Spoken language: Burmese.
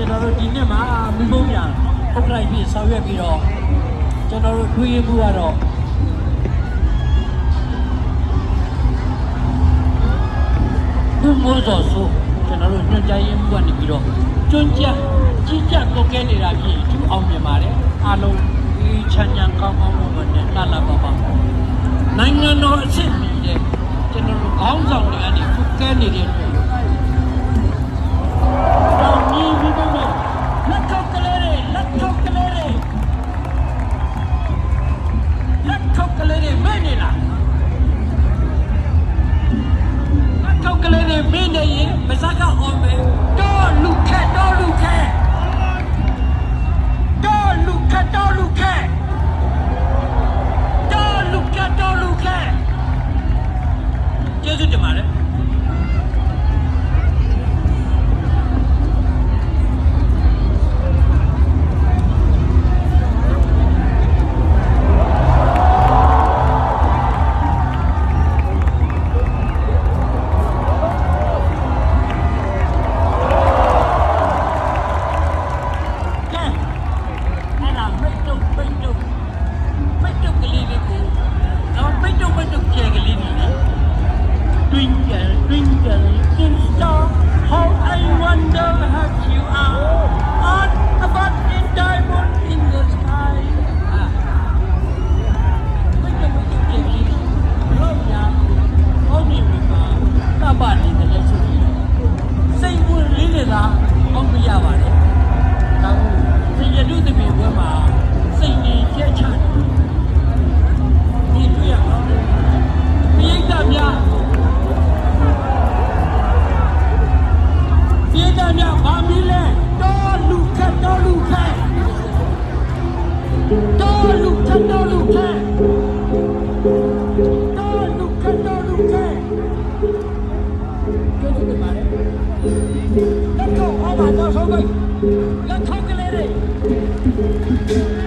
ကျွန်တော်တို့ဒီနေ့မှာမိဘများပုတ်လိုက်ပြီးဆောင်ရွက်ပြီးတော့ကျွန်တော်တို့ထွေးရမှုကတော့ဘုမိုးစောဆိုကျွန်တော်တို့ညွှန်ကြားရေးမှုကနေပြီးတော့ကျွန်းကြကြီးကြကုတ်ကဲနေတာဖြစ်သူအောင်မြင်ပါတယ်အားလုံးဒီချမ်းချမ်းကောင်းကောင်းလို့နဲ့လှလှပပနိုင်ငံတော်အဆင့်ပြီးတဲ့ကျွန်တော်တို့ခေါင်းဆောင်တွေကနေကုတ်ကဲနေတဲ့အတွက်တော့ဒီမိဘတွေလက်ထောက်ကလေးတွေလက်ထောက်ကလေးတွေလက်ထောက်ကလေးတွေမင်းနေလားလက်ထောက်ကလေးတွေမင်းနေရင်မစကားအောင်မယ်တော့လူခက်တော့လူခက်တော့လူခက်တော့လူခက်တော့လူခက်တော့လူခက်ကျေးဇူးတင်ပါတယ်Let's talk a little.